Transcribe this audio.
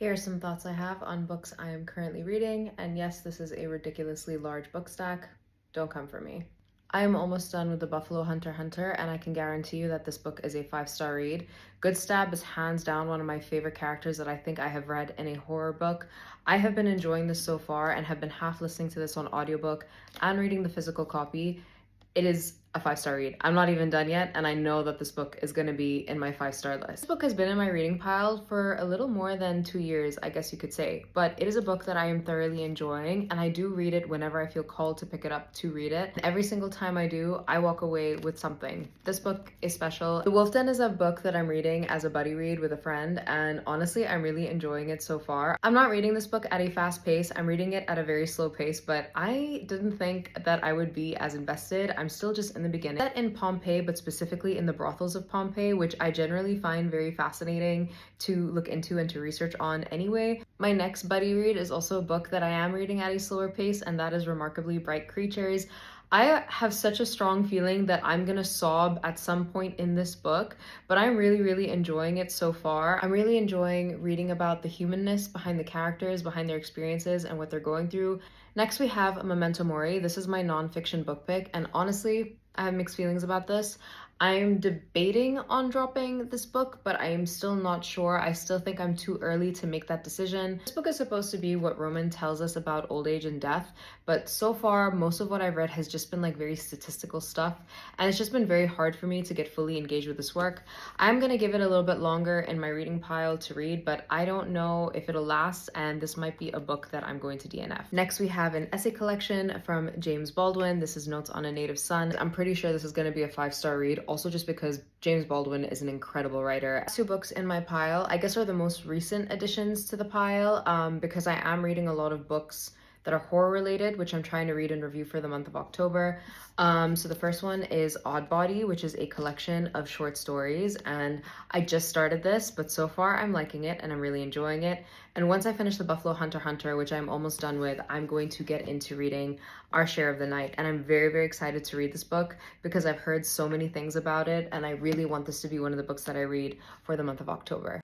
Here are some thoughts I have on books I am currently reading, and yes, this is a ridiculously large book stack. Don't come for me. I am almost done with The Buffalo Hunter Hunter, and I can guarantee you that this book is a 5-star read. Goodstab is hands down one of my favorite characters that I think I have read in a horror book. I have been enjoying this so far and have been half listening to this on audiobook and reading the physical copy. It is a 5-star read. I'm not even done yet, and I know that this book is going to be in my 5-star list. This book has been in my reading pile for a little more than 2 years, I guess you could say, but it is a book that I am thoroughly enjoying, and I do read it whenever I feel called to pick it up to read it. Every single time I do, I walk away with something. This book is special. The Wolf Den is a book that I'm reading as a buddy read with a friend, and honestly, I'm really enjoying it so far. I'm not reading this book at a fast pace. I'm reading it at a very slow pace, but I didn't think that I would be as invested. I'm still just in the beginning. Set in Pompeii, but specifically in the brothels of Pompeii, which I generally find very fascinating to look into and to research on anyway. My next buddy read is also a book that I am reading at a slower pace, and that is Remarkably Bright Creatures. I have such a strong feeling that I'm gonna sob at some point in this book, but I'm really enjoying it so far. I'm really enjoying reading about the humanness behind the characters, behind their experiences, and what they're going through. Next, we have Memento Mori. This is my nonfiction book pick, and honestly, I have mixed feelings about this. I'm debating on dropping this book, but I am still not sure. I still think I'm too early to make that decision. This book is supposed to be what Roman tells us about old age and death, but so far, most of what I've read has just been like very statistical stuff, and it's just been very hard for me to get fully engaged with this work. I'm gonna give it a little bit longer in my reading pile to read, but I don't know if it'll last, and this might be a book that I'm going to DNF. Next, we have an essay collection from James Baldwin. This is Notes on a Native Son. I'm pretty sure this is gonna be a 5-star read, also just because James Baldwin is an incredible writer. Two books in my pile, I guess, are the most recent additions to the pile, because I am reading a lot of books that are horror related, which I'm trying to read and review for the month of October. So the first one is Odd Body, which is a collection of short stories, and I just started this, but so far I'm liking it and I'm really enjoying it. And once I finish The Buffalo Hunter Hunter, which I'm almost done with, I'm going to get into reading Our Share of the Night, and I'm very excited to read this book because I've heard so many things about it, and I really want this to be one of the books that I read for the month of October.